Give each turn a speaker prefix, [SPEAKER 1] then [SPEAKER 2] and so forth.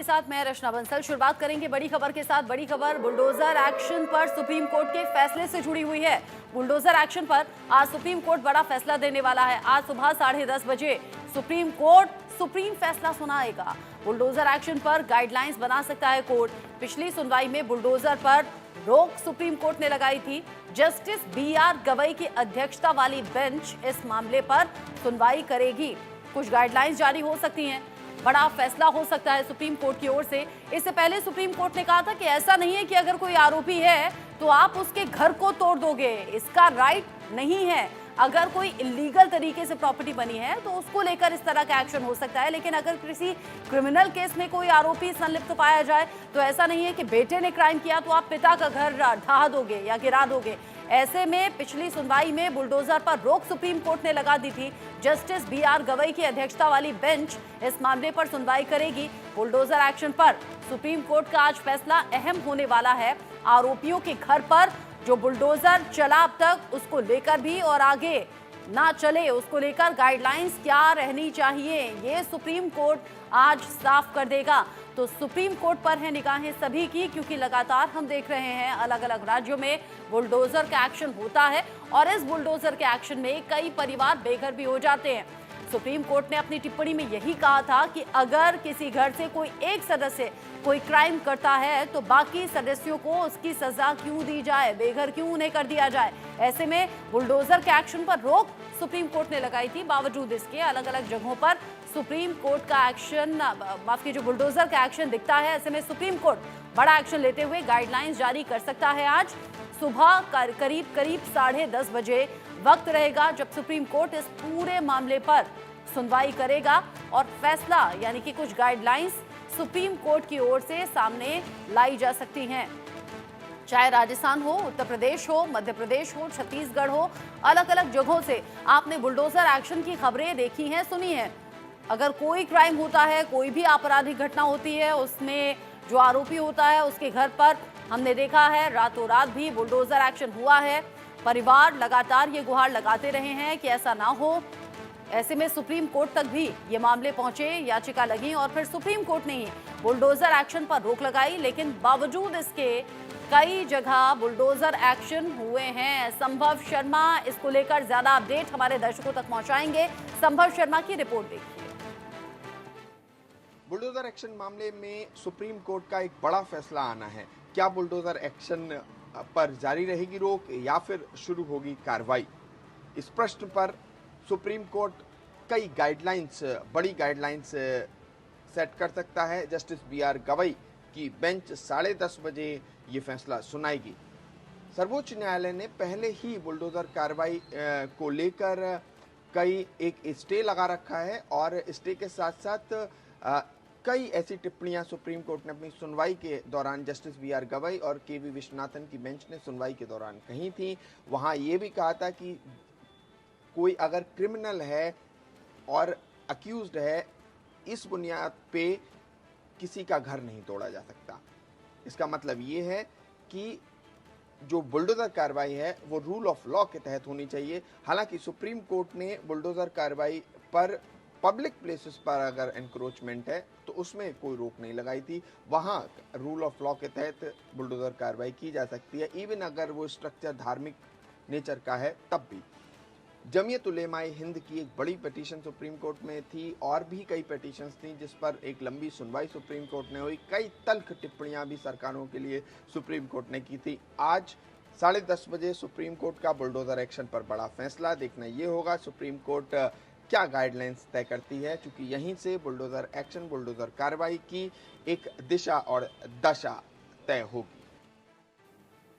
[SPEAKER 1] के साथ मैं रचना बंसल। शुरुआत करेंगे बड़ी खबर के साथ। बड़ी खबर बुलडोजर एक्शन पर सुप्रीम कोर्ट के फैसले से जुड़ी हुई है। बुलडोजर एक्शन पर आज सुप्रीम कोर्ट बड़ा फैसला देने वाला है। आज सुबह 10:30 बजे सुप्रीम कोर्ट सुप्रीम फैसला सुनाएगा। बुलडोजर एक्शन पर गाइडलाइंस बना सकता है कोर्ट। पिछली सुनवाई में बुलडोजर पर रोक सुप्रीम कोर्ट ने लगाई थी। जस्टिस BR गवई की अध्यक्षता वाली बेंच इस मामले पर सुनवाई करेगी। कुछ गाइडलाइंस जारी हो सकती हैं। बड़ा फैसला हो सकता है सुप्रीम कोर्ट की ओर से। इससे पहले सुप्रीम कोर्ट ने कहा था कि ऐसा नहीं है कि अगर कोई आरोपी है तो आप उसके घर को तोड़ दोगे, इसका राइट नहीं है। अगर कोई इलीगल तरीके से प्रॉपर्टी बनी है तो उसको लेकर इस तरह का एक्शन हो सकता है, लेकिन अगर किसी क्रिमिनल केस में कोई आरोपी संलिप्त पाया जाए तो ऐसा नहीं है कि बेटे ने क्राइम किया तो आप पिता का घर ढहा दोगे या गिरा दोगे। ऐसे में पिछली सुनवाई में बुलडोजर पर रोक सुप्रीम कोर्ट ने लगा दी थी। जस्टिस BR गवई की अध्यक्षता वाली बेंच इस मामले पर सुनवाई करेगी। बुलडोजर एक्शन पर सुप्रीम कोर्ट का आज फैसला अहम होने वाला है। आरोपियों के घर पर जो बुलडोजर चला अब तक, उसको लेकर भी और आगे ना चले उसको लेकर गाइडलाइंस क्या रहनी चाहिए, ये सुप्रीम कोर्ट आज साफ कर देगा। तो सुप्रीम कोर्ट पर है निगाहें सभी की, क्योंकि लगातार हम देख रहे हैं अलग अलग राज्यों में बुलडोजर का एक्शन होता है और इस बुलडोजर के एक्शन में कई परिवार बेघर भी हो जाते हैं। सुप्रीम कोर्ट ने अपनी टिप्पणी में यही कहा था कि अगर किसी घर से कोई एक सदस्य कोई क्राइम करता है तो बाकी सदस्यों को उसकी सजा क्यों दी जाए, बेघर क्यों उन्हें कर दिया जाए। ऐसे में बुलडोजर के एक्शन पर रोक सुप्रीम कोर्ट ने लगाई थी। बावजूद इसके अलग अलग जगहों पर सुप्रीम कोर्ट का एक्शन, माफ कीजिए, बुलडोजर का एक्शन दिखता है। ऐसे में सुप्रीम कोर्ट बड़ा एक्शन लेते हुए गाइडलाइंस जारी कर सकता है। आज सुबह करीब 10:30 बजे वक्त रहेगा जब सुप्रीम कोर्ट इस पूरे मामले पर सुनवाई करेगा और फैसला यानी कि कुछ गाइडलाइंस सुप्रीम कोर्ट की ओर से सामने लाई जा सकती हैं। चाहे राजस्थान हो, उत्तर प्रदेश हो, मध्य प्रदेश हो, छत्तीसगढ़ हो, अलग अलग जगहों से आपने बुलडोजर एक्शन की खबरें देखी हैं, सुनी हैं। अगर कोई क्राइम होता है, कोई भी आपराधिक घटना होती है, उसमें जो आरोपी होता है उसके घर पर हमने देखा है रातों रात भी बुलडोजर एक्शन हुआ है। परिवार लगातार ये गुहार लगाते रहे हैं कि ऐसा ना हो। ऐसे में सुप्रीम कोर्ट तक भी ये मामले पहुंचे, याचिका लगी और फिर सुप्रीम कोर्ट ने ही बुलडोजर एक्शन पर रोक लगाई। लेकिन बावजूद इसके कई जगह बुलडोजर एक्शन हुए हैं। संभव शर्मा इसको लेकर ज्यादा अपडेट हमारे दर्शकों तक पहुंचाएंगे। संभव शर्मा की रिपोर्ट देखिए।
[SPEAKER 2] बुलडोजर एक्शन मामले में सुप्रीम कोर्ट का एक बड़ा फैसला आना है। क्या बुलडोजर एक्शन पर जारी रहेगी रोक या फिर शुरू होगी कार्रवाई? इस प्रश्न पर सुप्रीम कोर्ट कई गाइडलाइंस, बड़ी गाइडलाइंस सेट कर सकता है। जस्टिस BR गवई की बेंच 10:30 बजे ये फैसला सुनाएगी। सर्वोच्च न्यायालय ने पहले ही बुलडोजर कार्रवाई को लेकर एक स्टे लगा रखा है और स्टे के साथ साथ कई ऐसी टिप्पणियां सुप्रीम कोर्ट ने अपनी सुनवाई के दौरान जस्टिस BR गवई और KV विश्वनाथन की बेंच ने सुनवाई के दौरान कही थी। वहां ये भी कहा था कि कोई अगर क्रिमिनल है और अक्यूज्ड है, इस बुनियाद पे किसी का घर नहीं तोड़ा जा सकता। इसका मतलब ये है कि जो बुलडोजर कार्रवाई है वो रूल ऑफ लॉ के तहत होनी चाहिए। हालांकि सुप्रीम कोर्ट ने बुलडोजर कार्रवाई पर पब्लिक प्लेसेस पर अगर एनक्रोचमेंट है तो उसमें कोई रोक नहीं लगाई थी। वहां रूल ऑफ लॉ के तहत बुलडोजर कार्रवाई की जा सकती है, इवन अगर वो स्ट्रक्चर धार्मिक नेचर का है तब भी। जमीयत उलेमाए हिंद की एक बड़ी पिटीशन सुप्रीम कोर्ट में थी और भी कई पिटीशंस थी जिस पर एक लंबी सुनवाई सुप्रीम कोर्ट ने हुई। कई तल्ख टिप्पणियां भी सरकारों के लिए सुप्रीम कोर्ट ने की थी। आज 10:30 बजे सुप्रीम कोर्ट का बुलडोजर एक्शन पर बड़ा फैसला। देखना ये होगा सुप्रीम कोर्ट क्या गाइडलाइंस तय करती है, क्योंकि यहीं से बुलडोजर एक्शन, बुलडोजर कार्रवाई की एक दिशा और दशा तय होगी।